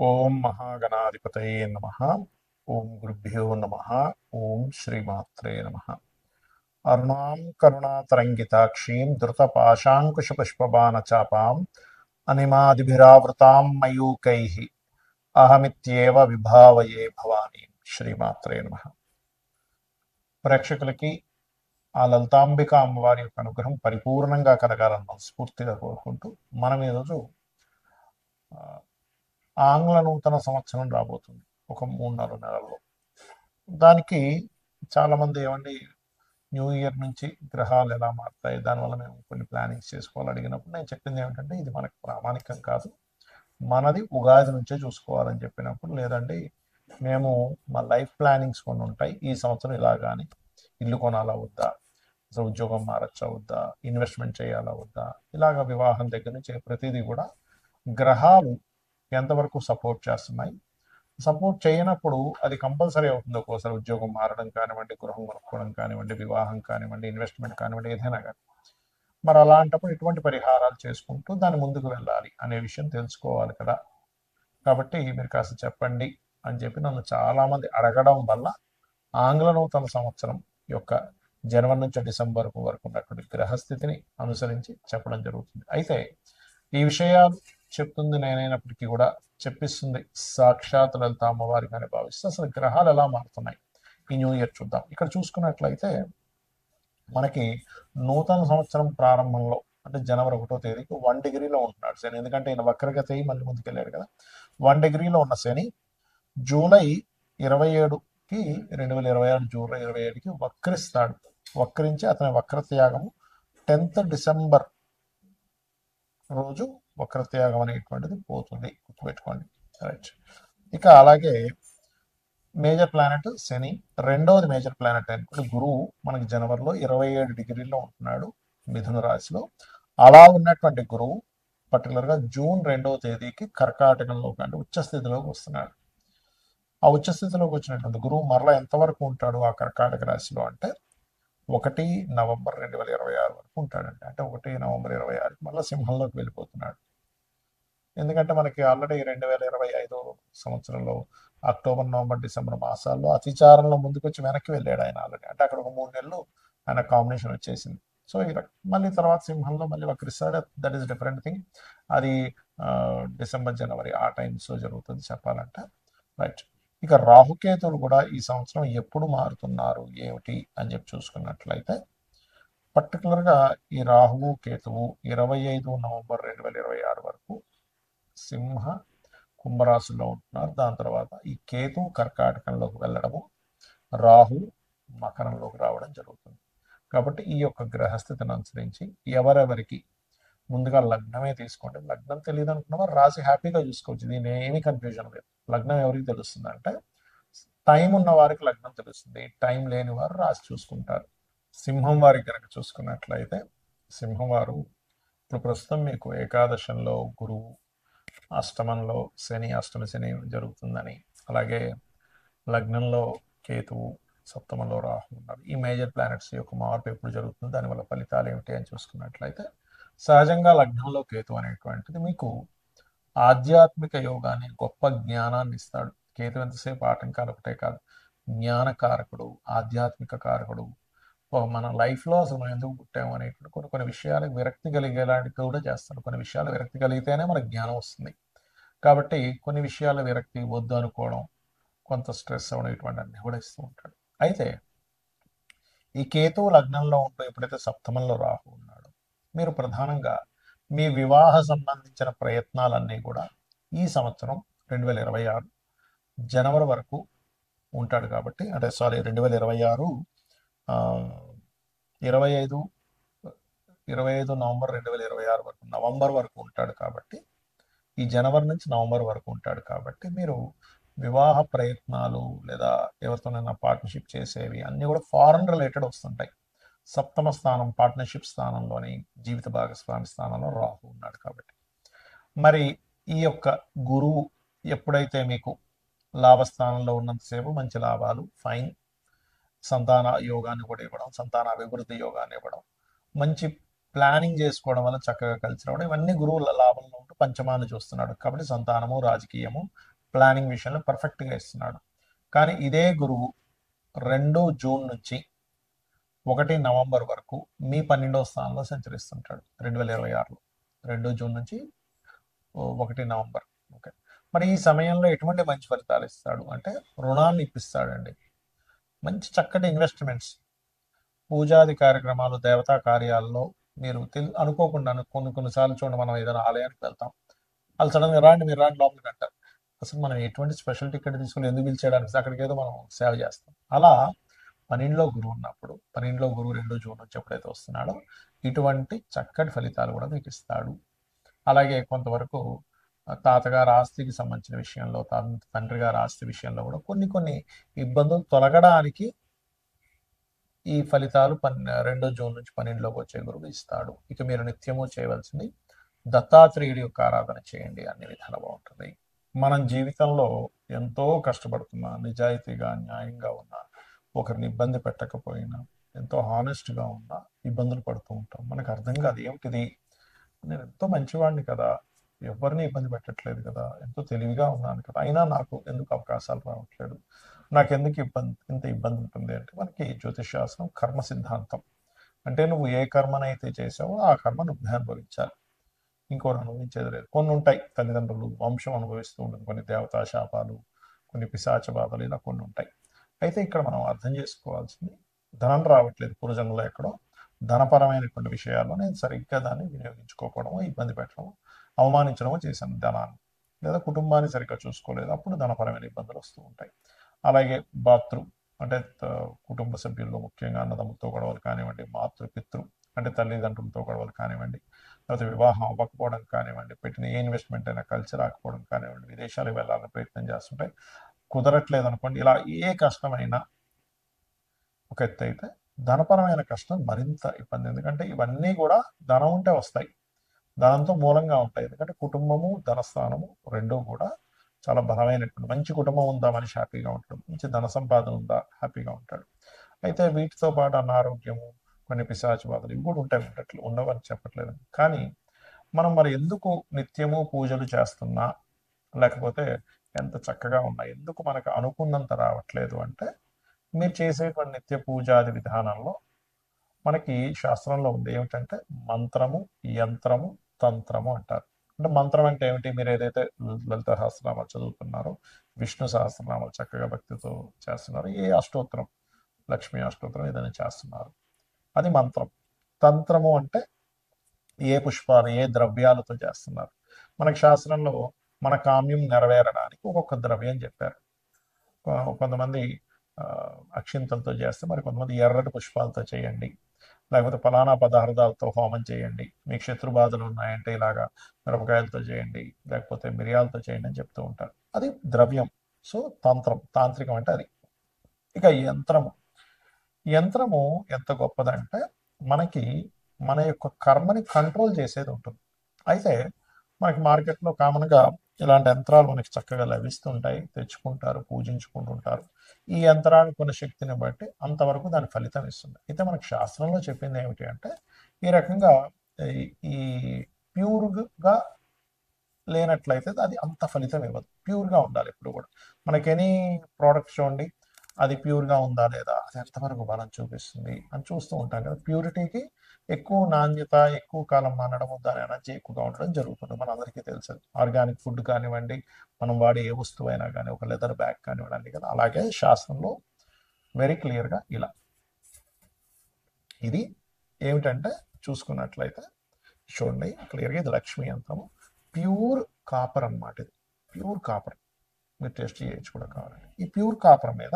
ఓం మహాగణాధిపతయే నమః. ఓం గురుభ్యో నమః. ఓం శ్రీమాత్రే నమః. అరుణాం కరుణాతరంగితాక్షీం ధృతపాశాంకుశపుష్పబాణచాపాం అనిమాదిభిరావృతాం మయూకైః అహమిత్యేవ విభావయే భవానీ. శ్రీమాత్రే నమః. ప్రేక్షకులకి ఆ లలితాంబిక అమ్మవారి యొక్క అనుగ్రహం పరిపూర్ణంగా కలగాలని మనస్ఫూర్తిగా కోరుకుంటూ మనం ఈరోజు ఆంగ్ల నూతన సంవత్సరం రాబోతుంది ఒక 3-4 నెలల్లో. దానికి చాలామంది ఏమండి న్యూ ఇయర్ నుంచి గ్రహాలు ఎలా మారుతాయి, దానివల్ల మేము కొన్ని ప్లానింగ్స్ చేసుకోవాలి అడిగినప్పుడు నేను చెప్పింది ఏమిటంటే ఇది మనకు ప్రామాణికం కాదు, మనది ఉగాది నుంచే చూసుకోవాలని చెప్పినప్పుడు, లేదండి మేము మా లైఫ్ ప్లానింగ్స్ కొన్ని ఉంటాయి, ఈ సంవత్సరం ఇలా కానీ ఇల్లు కొనాలా వద్దా, అసలు ఉద్యోగం మారచ్చా వద్దా, ఇన్వెస్ట్మెంట్ చేయాలా వద్దా, ఇలాగ వివాహం దగ్గర నుంచి ప్రతిదీ కూడా గ్రహాలు ఎంతవరకు సపోర్ట్ చేస్తున్నాయి, సపోర్ట్ చేయనప్పుడు అది కంపల్సరీ అవుతుంది. ఒక్కోసారి ఉద్యోగం మారడం కానివ్వండి, గృహం కొనుక్కోవడం కానివ్వండి, వివాహం కానివ్వండి, ఇన్వెస్ట్మెంట్ కానివ్వండి, ఏదైనా కానీ. మరి అలాంటప్పుడు ఇటువంటి పరిహారాలు చేసుకుంటూ దాని ముందుకు వెళ్ళాలి అనే విషయం తెలుసుకోవాలి కదా. కాబట్టి మీరు కాస్త చెప్పండి అని చెప్పి నన్ను చాలామంది అడగడం వల్ల ఆంగ్ల నూతన సంవత్సరం యొక్క జనవరి నుంచి డిసెంబర్ వరకు ఉన్నటువంటి గ్రహస్థితిని అనుసరించి చెప్పడం జరుగుతుంది. అయితే ఈ విషయాలు చెప్తుంది నేనైనప్పటికీ కూడా చెప్పిస్తుంది సాక్షాత్ లలిత అమ్మవారికి అని భావిస్తే అసలు గ్రహాలు ఎలా మారుతున్నాయి ఈ న్యూ ఇయర్ చూద్దాం. ఇక్కడ చూసుకున్నట్లయితే మనకి నూతన సంవత్సరం ప్రారంభంలో అంటే జనవరి 1వ తేదీకి 1 డిగ్రీలో ఉంటున్నాడు శని. ఎందుకంటే ఈయన వక్రగతి మళ్ళీ ముందుకెళ్ళాడు కదా. 1 డిగ్రీలో ఉన్న శని జూలై 27కి 2026 జూలై 27కి వక్రిస్తాడు. వక్రించి అతని వక్రత్యాగము 10th డిసెంబర్ రోజు వక్రత్యాగం అనేటువంటిది పోతుంది, గుర్తుపెట్టుకోండి. రైట్. ఇక అలాగే మేజర్ ప్లానెట్ శని, రెండవది మేజర్ ప్లానెట్ అయినటువంటి గురువు మనకి జనవరిలో 27 డిగ్రీల్లో ఉంటున్నాడు మిథున రాశిలో. అలా ఉన్నటువంటి గురువు పర్టికులర్గా జూన్ 2వ తేదీకి కర్కాటకంలోకి అంటే ఉచ్చస్థితిలోకి వస్తున్నాడు. ఆ ఉచ్చస్థితిలోకి వచ్చినటువంటి గురువు మరలా ఎంతవరకు ఉంటాడు ఆ కర్కాటక రాశిలో అంటే 1 నవంబర్ 2026 వరకు ఉంటాడండి. అంటే 1 నవంబర్ 26కి మళ్ళీ సింహంలోకి వెళ్ళిపోతున్నాడు. ఎందుకంటే మనకి ఆల్రెడీ 2025 సంవత్సరంలో అక్టోబర్, నవంబర్, డిసెంబర్ మాసాల్లో అతిచారంలో ముందుకు వచ్చి వెనక్కి వెళ్ళాడు ఆయన ఆల్రెడీ. అంటే అక్కడ ఒక 3 నెలలు ఆయన కాంబినేషన్ వచ్చేసింది. సో మళ్ళీ తర్వాత సింహంలో మళ్ళీ వక్రిస్తాడు. That is different thing. అది డిసెంబర్, జనవరి ఆ టైమ్స్లో జరుగుతుంది చెప్పాలంటే. రైట్. ఇక రాహుకేతువులు కూడా ఈ సంవత్సరం ఎప్పుడు మారుతున్నారు ఏమిటి అని చెప్పి చూసుకున్నట్లయితే పర్టికులర్గా ఈ రాహువు కేతువు 25 నవంబర్ 2026 వరకు సింహ కుంభరాశిలో ఉంటున్నారు. దాని తర్వాత ఈ కేతు కర్కాటకంలోకి వెళ్ళడము, రాహు మకరంలోకి రావడం జరుగుతుంది. కాబట్టి ఈ యొక్క గ్రహస్థితిని అనుసరించి ఎవరెవరికి ముందుగా లగ్నమే తీసుకోండి. లగ్నం తెలియదు అనుకున్న వారు రాశి హ్యాపీగా చూసుకోవచ్చు, దీని ఏమీ కన్ఫ్యూజన్ లేదు. లగ్నం ఎవరికి తెలుస్తుంది అంటే టైం ఉన్న వారికి లగ్నం తెలుస్తుంది, టైం లేని వారు రాశి చూసుకుంటారు. సింహం వారికి కనుక చూసుకున్నట్లయితే సింహం వారు ఇప్పుడు ప్రస్తుతం మీకు ఏకాదశంలో గురువు, అష్టమంలో శని, అష్టమ శని జరుగుతుందని, అలాగే లగ్నంలో కేతువు, సప్తమంలో రాహు ఉన్నారు. ఈ మేజర్ ప్లానెట్స్ యొక్క మార్పు ఎప్పుడు జరుగుతుంది, దానివల్ల ఫలితాలు ఏమిటి అని చూసుకున్నట్లయితే సహజంగా లగ్నంలో కేతు అనేటువంటిది మీకు ఆధ్యాత్మిక యోగాన్ని, గొప్ప జ్ఞానాన్ని ఇస్తాడు. కేతు ఎంతసేపు ఆటంకాలు ఒకటే కాదు, జ్ఞానకారకుడు, ఆధ్యాత్మిక కారకుడు. మన లైఫ్లో అసలు మనం ఎందుకు పుట్టాము అనేటువంటి కొన్ని విషయాలకు విరక్తి కలిగేలాంటివి కూడా చేస్తాడు. కొన్ని విషయాలు విరక్తి కలిగితేనే మనకు జ్ఞానం వస్తుంది. కాబట్టి కొన్ని విషయాల విరక్తి వద్దు అనుకోవడం, కొంత స్ట్రెస్ అవ్వడం, ఇటువంటి అన్ని కూడా ఇస్తూ ఉంటాడు. అయితే ఈ కేతువు లగ్నంలో ఉంటూ ఎప్పుడైతే సప్తమంలో రాహు ఉన్నాడో మీరు ప్రధానంగా మీ వివాహ సంబంధించిన ప్రయత్నాలన్నీ కూడా ఈ సంవత్సరం 2026 జనవరి వరకు ఉంటాడు కాబట్టి, అంటే 2026 25 నవంబర్ 2026 వరకు, నవంబర్ వరకు ఉంటాడు కాబట్టి, ఈ జనవరి నుంచి నవంబర్ వరకు ఉంటాడు కాబట్టి మీరు వివాహ ప్రయత్నాలు లేదా ఎవరితోనైనా పార్ట్నర్షిప్ చేసేవి అన్నీ కూడా ఫారెన్ రిలేటెడ్ వస్తుంటాయి. సప్తమ స్థానం పార్ట్నర్షిప్ స్థానంలోని జీవిత భాగస్వామి స్థానంలో రాహు ఉన్నాడు కాబట్టి. మరి ఈ యొక్క గురువు ఎప్పుడైతే మీకు లాభస్థానంలో ఉన్నంతసేపు మంచి లాభాలు, ఫైన్, సంతాన యోగాన్ని కూడా ఇవ్వడం, సంతాన అభివృద్ధి యోగాన్ని ఇవ్వడం, మంచి ప్లానింగ్ చేసుకోవడం వల్ల చక్కగా కలిసి రావడం, ఇవన్నీ గురువుల లాభంలో ఉంటూ పంచమాన్ని చూస్తున్నాడు కాబట్టి సంతానము, రాజకీయము, ప్లానింగ్ విషయంలో పర్ఫెక్ట్గా ఇస్తున్నాడు. కానీ ఇదే గురువు 2 జూన్ నుంచి 1 నవంబర్ వరకు మీ 12వ స్థానంలో సంచరిస్తుంటాడు 2026లో. 2 జూన్ నుంచి 1 నవంబర్. ఓకే, మరి ఈ సమయంలో ఎటువంటి మంచి ఫలితాలు ఇస్తాడు అంటే రుణాన్ని ఇప్పిస్తాడండి. మంచి చక్కటి ఇన్వెస్ట్మెంట్స్, పూజాది కార్యక్రమాలు, దేవతా కార్యాల్లో మీరు అనుకోకుండా కొన్నిసార్లు చూడండి, మనం ఏదైనా ఆలయానికి వెళ్తాం, వాళ్ళు సడన్గా రాండి మీరు రాండి లోపలికి అంటారు. అసలు మనం ఎటువంటి స్పెషల్ టికెట్ తీసుకుని ఎందుకు పిలిచేయడానికి, అక్కడికి ఏదో మనం సేవ చేస్తాం. అలా 12లో గురువు ఉన్నప్పుడు, 12లో గురువు 2 జూన్ నుంచి ఎప్పుడైతే వస్తున్నాడో ఇటువంటి చక్కటి ఫలితాలు కూడా మీకు ఇస్తాడు. అలాగే కొంతవరకు తాతగారు ఆస్తికి సంబంధించిన విషయంలో, తండ్రి గారి ఆస్తి విషయంలో కూడా కొన్ని ఇబ్బందులు తొలగడానికి ఈ ఫలితాలు 2 జూన్ నుంచి 12లోకి వచ్చే గురువు ఇస్తాడు. ఇక మీరు నిత్యము చేయవలసింది దత్తాత్రేయుడి యొక్క ఆరాధన చేయండి, అన్ని విధాలు బాగుంటుంది. మనం జీవితంలో ఎంతో కష్టపడుతున్నా, నిజాయితీగా న్యాయంగా ఉన్నా, ఒకరిని ఇబ్బంది పెట్టకపోయినా, ఎంతో హానెస్ట్గా ఉన్నా ఇబ్బందులు పడుతూ ఉంటాం. మనకు అర్థం కాదు ఏమిటిది, నేను ఎంతో మంచివాడిని కదా, ఎవరిని ఇబ్బంది పెట్టట్లేదు కదా, ఎంతో తెలివిగా ఉన్నాను కదా, అయినా నాకు ఎందుకు అవకాశాలు రావట్లేదు, నాకెందుకు ఇంత ఇబ్బంది ఉంటుంది అంటే మనకి జ్యోతిష్ శాస్త్రం కర్మ సిద్ధాంతం. అంటే నువ్వు ఏ కర్మనైతే చేసావో ఆ కర్మ నువ్వే అనుభవించాలి, ఇంకోటి అనుభవించేది లేదు. కొన్ని ఉంటాయి, తల్లిదండ్రులు, వంశం అనుభవిస్తూ ఉంటుంది, కొన్ని దేవతా శాపాలు, కొన్ని పిశాచ బాధలు, ఇలా కొన్ని ఉంటాయి. అయితే ఇక్కడ మనం అర్థం చేసుకోవాల్సింది, ధనం రావట్లేదు పూర్వజన్మలో ఎక్కడో ధనపరమైనటువంటి విషయాల్లో నేను సరిగ్గా దాన్ని వినియోగించుకోకపోవడమో, ఇబ్బంది పెట్టడమో, అవమానించడమో చేశాను ధనాన్ని, లేదా కుటుంబాన్ని సరిగ్గా చూసుకోలేదు, అప్పుడు ధనపరమైన ఇబ్బందులు వస్తూ ఉంటాయి. అలాగే అంటే కుటుంబ సభ్యుల్లో ముఖ్యంగా అన్నదమ్ములతో గొడవలు కానివ్వండి, పితృ అంటే తల్లిదండ్రులతో గొడవలు కానివ్వండి, లేకపోతే వివాహం అవ్వకపోవడం కానివ్వండి, పెట్టిన ఏ ఇన్వెస్ట్మెంట్ అయినా కలిసి రాకపోవడం కానివ్వండి, విదేశాలకు వెళ్ళాలని ప్రయత్నం చేస్తుంటే కుదరట్లేదు అనుకోండి, ఇలా ఏ కష్టమైనా ఒక ఎత్తు అయితే, ధనపరమైన కష్టం మరింత ఇబ్బంది. ఎందుకంటే ఇవన్నీ కూడా ధనం ఉంటే వస్తాయి, ధనంతో మూలంగా ఉంటాయి. ఎందుకంటే కుటుంబము, ధనస్థానము రెండూ కూడా చాలా బలమైనటువంటి, మంచి కుటుంబం ఉందా మనిషి హ్యాపీగా ఉంటాడు, మంచి ధన సంపాదన ఉందా హ్యాపీగా ఉంటాడు. అయితే వీటితో పాటు అనారోగ్యము, కొన్ని పిశాచ బాధలు ఇవి కూడా ఉంటాయి, ఉండవని చెప్పట్లేదు. కానీ మనం మరి ఎందుకు నిత్యము పూజలు చేస్తున్నా, లేకపోతే ఎంత చక్కగా ఉన్నా ఎందుకు మనకు అనుకున్నంత రావట్లేదు అంటే, మీరు చేసేటువంటి నిత్య పూజాది విధానంలో మనకి శాస్త్రంలో ఉంది ఏమిటంటే మంత్రము, యంత్రము, తంత్రము అంటారు. అంటే మంత్రం అంటే ఏమిటి, మీరు ఏదైతే లలిత సహస్రనామాలు చదువుతున్నారో, విష్ణు సహస్రనామాలు చక్కగా భక్తితో చేస్తున్నారు, ఏ అష్టోత్తరం, లక్ష్మీ అష్టోత్తరం ఏదైనా చేస్తున్నారు, అది మంత్రం. తంత్రము అంటే ఏ పుష్పాలు, ఏ ద్రవ్యాలతో చేస్తున్నారు. మనకి శాస్త్రంలో మన కామ్యం నెరవేరడానికి ఒక్కొక్క ద్రవ్యం చెప్పారు. కొంతమంది అక్షింతలతో చేస్తే, మరి కొంతమంది ఎర్రటి పుష్పాలతో చేయండి, లేకపోతే ఫలానా పదార్థాలతో హోమం చేయండి, మీకు శత్రు బాధలు ఉన్నాయంటే ఇలాగా మిరపకాయలతో చేయండి, లేకపోతే మిరియాలతో చేయండి అని చెప్తూ ఉంటారు. అది ద్రవ్యం. సో తాంత్రికం అంటే అది. ఇక యంత్రము ఎంత గొప్పదంటే, మనకి మన యొక్క కర్మని కంట్రోల్ చేసేది ఉంటుంది. అయితే మనకి మార్కెట్లో కామన్గా ఇలాంటి యంత్రాలు మనకి చక్కగా లభిస్తుంటాయి, తెచ్చుకుంటారు, పూజించుకుంటుంటారు. ఈ యంత్రానికి ఉన్న శక్తిని బట్టి అంతవరకు దాని ఫలితం ఇస్తుంది. అయితే మనకి శాస్త్రంలో చెప్పింది ఏమిటి అంటే, ఈ రకంగా ఈ ప్యూర్గా లేనట్లయితే అది అంత ఫలితం ఇవ్వదు. ప్యూర్గా ఉండాలి ఎప్పుడు కూడా. మనకి ఎనీ ప్రోడక్ట్ చూడండి, అది ప్యూర్గా ఉందా లేదా, అది ఎంతవరకు బలం చూపిస్తుంది అని చూస్తూ ఉంటాం కదా. ప్యూరిటీకి ఎక్కువ నాణ్యత, ఎక్కువ కాలం మనడము, దాని ఎనర్జీ ఎక్కువగా ఉండడం జరుగుతుంది, మన అందరికీ తెలుసు. ఆర్గానిక్ ఫుడ్ కానివ్వండి, మనం వాడే ఏ వస్తువు అయినా కానీ, ఒక లెదర్ బ్యాగ్ కానివ్వండి కదా. అలాగే శాస్త్రంలో వెరీ క్లియర్గా ఇలా ఇది ఏమిటంటే చూసుకున్నట్లయితే చూడండి క్లియర్గా, ఇది లక్ష్మీ యంత్రము, ప్యూర్ కాపర్ అన్నమాట. ఇది ప్యూర్ కాపర్, మీరు టెస్ట్ చేయొచ్చు కూడా కావాలండి. ఈ ప్యూర్ కాపర్ మీద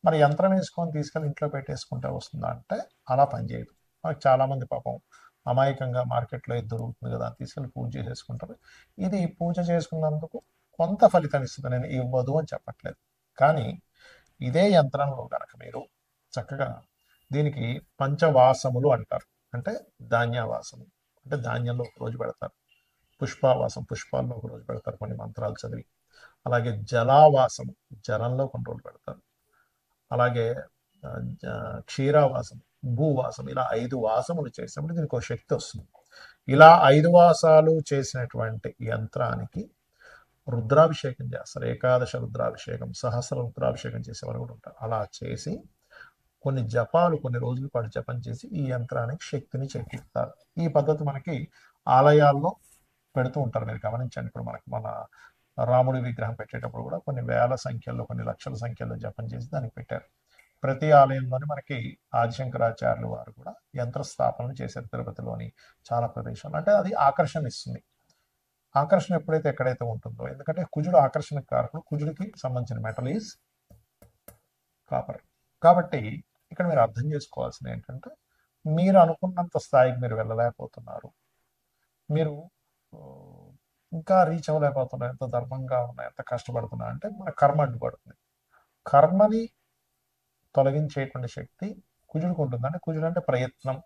మన యంత్రం వేసుకొని తీసుకెళ్ళి ఇంట్లో పెట్టేసుకుంటే వస్తుందా అంటే అలా పనిచేయదు. మనకు చాలామంది పాపం అమాయకంగా మార్కెట్లో ఇది దొరుకుతుంది కదా అని తీసుకెళ్ళి పూజ చేసేసుకుంటారు. ఇది పూజ చేసుకున్నందుకు కొంత ఫలితం ఇస్తుంది, నేను ఇవ్వదు అని చెప్పట్లేదు. కానీ ఇదే యంత్రంలో కనుక మీరు చక్కగా దీనికి పంచవాసములు అంటారు. అంటే ధాన్యవాసము, అంటే ధాన్యంలో ఒక రోజు పెడతారు. పుష్పావాసం, పుష్పాల్లో ఒక రోజు పెడతారు కొన్ని మంత్రాలు చదివి. అలాగే జలావాసము, జలంలో కొన్ని రోజులు పెడతారు. అలాగే క్షీరావాసం, భూవాసం, ఇలా 5 వాసములు చేసినప్పుడు దీనికి ఒక శక్తి వస్తుంది. ఇలా 5 వాసాలు చేసినటువంటి యంత్రానికి రుద్రాభిషేకం చేస్తారు. ఏకాదశ రుద్రాభిషేకం, సహస్ర రుద్రాభిషేకం చేసేవారు కూడా ఉంటారు. అలా చేసి కొన్ని జపాలు కొన్ని రోజుల పాటు జపం చేసి ఈ యంత్రానికి శక్తిని చేకూరుతారు. ఈ పద్ధతి మనకి ఆలయాల్లో పెడుతూ ఉంటారు. మీరు గమనించండి. ఇప్పుడు మనకి మన రాముడి విగ్రహం పెట్టేటప్పుడు కూడా కొన్ని వేల సంఖ్యలో కొన్ని లక్షల సంఖ్యలో జపం చేసి దానికి పెట్టారు. ప్రతి ఆలయంలోని మనకి ఆదిశంకరాచార్యులు వారు కూడా యంత్ర స్థాపన చేశారు. తిరుపతిలోని చాలా ప్రదేశాలు. అంటే అది ఆకర్షణ ఇస్తుంది. ఆకర్షణ ఎప్పుడైతే ఎక్కడైతే ఉంటుందో, ఎందుకంటే కుజుడు ఆకర్షణ కారకుడు, కుజుడికి సంబంధించిన మెటల్ ఈజ్ కాపర్. కాబట్టి ఇక్కడ మీరు అర్థం చేసుకోవాల్సింది ఏంటంటే, మీరు అనుకున్నంత స్థాయికి మీరు వెళ్ళలేకపోతున్నారు, మీరు ఇంకా రీచ్ అవ్వలేకపోతున్నారు, ఎంత ధర్మంగా ఉన్నా ఎంత కష్టపడుతున్నా అంటే మన కర్మ అడ్డుపడుతుంది. కర్మని తొలగించేటువంటి శక్తి కుజుడికి ఉంటుంది. అంటే కుజుడు అంటే ప్రయత్నం.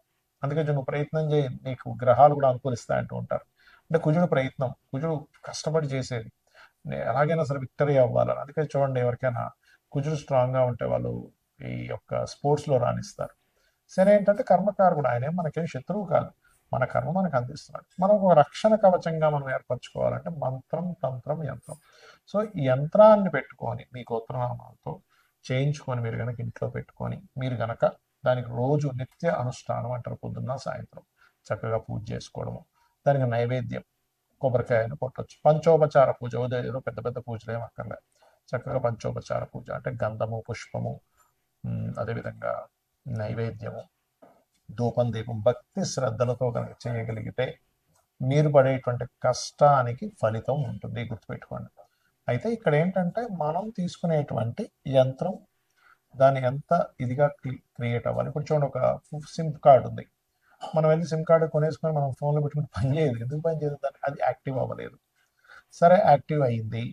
అందుకే నువ్వు ప్రయత్నం చేయి, నీకు గ్రహాలు కూడా అనుకూలిస్తాయి అంటూ ఉంటారు. అంటే కుజుడు ప్రయత్నం, కుజుడు కష్టపడి చేసేది, ఎలాగైనా సరే విక్టరీ అవ్వాలని. అందుకే చూడండి, ఎవరికైనా కుజుడు స్ట్రాంగ్గా ఉంటే వాళ్ళు ఈ యొక్క స్పోర్ట్స్లో రాణిస్తారు. సరే, ఏంటంటే కర్మకారకుడు, ఆయనే మనకేం శత్రువు కాదు, మన కర్మ మనకు అందిస్తున్నాడు. మనం ఒక రక్షణ కవచంగా మనం ఏర్పరచుకోవాలంటే మంత్రం, తంత్రం, యంత్రం. సో ఈ యంత్రాన్ని పెట్టుకొని మీ గోత్రనామాలతో చేయించుకొని మీరు కనుక ఇంట్లో పెట్టుకొని మీరు కనుక దానికి రోజు నిత్య అనుష్ఠానం అంటారు, పొద్దున్న సాయంత్రం చక్కగా పూజ చేసుకోవడము, దానికి నైవేద్యం కొబ్బరికాయను కొట్టచ్చు. పంచోపచార పూజ, ఏదో పెద్ద పెద్ద పూజలు ఏమి అక్కర్లేదు. చక్కగా పంచోపచార పూజ అంటే గంధము, పుష్పము, అదేవిధంగా నైవేద్యము, ధూపం, దీపం, భక్తి శ్రద్ధలతో కనుక చేయగలిగితే మీరు పడేటువంటి కష్టానికి ఫలితం ఉంటుంది, గుర్తుపెట్టుకోండి. అయితే ఇక్కడ ఏంటంటే మనం తీసుకునేటువంటి యంత్రం దాని ఎంత ఇదిగా క్రియేట్ అవ్వాలి. ఇప్పుడు చూడండి, ఒక సిమ్ కార్డు ఉంది, మనం వెళ్ళి సిమ్ కార్డు కొనేసుకొని మనం ఫోన్లో పెట్టుకుని పని చేయదు. ఎందుకు పని చేయదు? దాన్ని అది యాక్టివ్ అవ్వలేదు. సరే, యాక్టివ్ అయ్యింది,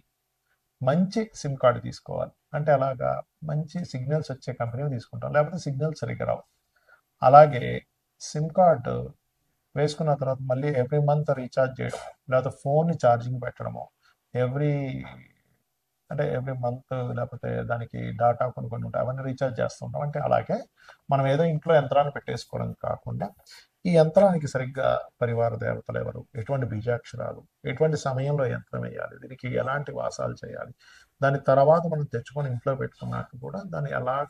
మంచి సిమ్ కార్డు తీసుకోవాలి. అంటే అలాగా మంచి సిగ్నల్స్ వచ్చే కంపెనీలు తీసుకుంటాం, లేకపోతే సిగ్నల్స్ సరిగ్గా రావు. అలాగే సిమ్ కార్డు వేసుకున్న తర్వాత మళ్ళీ ఎవ్రీ మంత్ రీఛార్జ్ చేయడం, లేకపోతే ఫోన్ని ఛార్జింగ్ పెట్టడము, ఎవ్రీ మంత్, లేకపోతే దానికి డాటా కొన్ని ఉంటాయి, అవన్నీ రీఛార్జ్ చేస్తూ ఉంటాం. అంటే అలాగే మనం ఏదో ఇంట్లో యంత్రాన్ని పెట్టేసుకోవడం కాకుండా ఈ యంత్రానికి సరిగ్గా పరివార దేవతలు ఎవరు, ఎటువంటి బీజాక్షరాలు, ఎటువంటి సమయంలో యంత్రం వేయాలి, దీనికి ఎలాంటి వాసాలు చేయాలి, దాని తర్వాత మనం తెచ్చుకొని ఇంట్లో పెట్టుకున్నాక కూడా దాన్ని ఎలాగ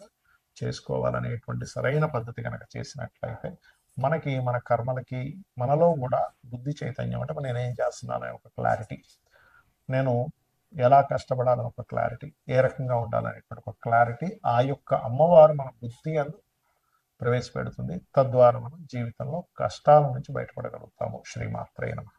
చేసుకోవాలనేటువంటి సరైన పద్ధతి కనుక చేసినట్లయితే మనకి మన కర్మలకి మనలో కూడా బుద్ధి చైతన్యం, అంటే నేనేం చేస్తున్నాను ఒక క్లారిటీ, నేను ఎలా కష్టపడాలని ఒక క్లారిటీ, ఏ రకంగా ఉండాలనేటువంటి ఒక క్లారిటీ ఆ యొక్క అమ్మవారు మన బుద్ధి అందు ప్రవేశపెడుతుంది. తద్వారా మనం జీవితంలో కష్టాల నుంచి బయటపడగలుగుతాము. శ్రీమాత్రే నమః.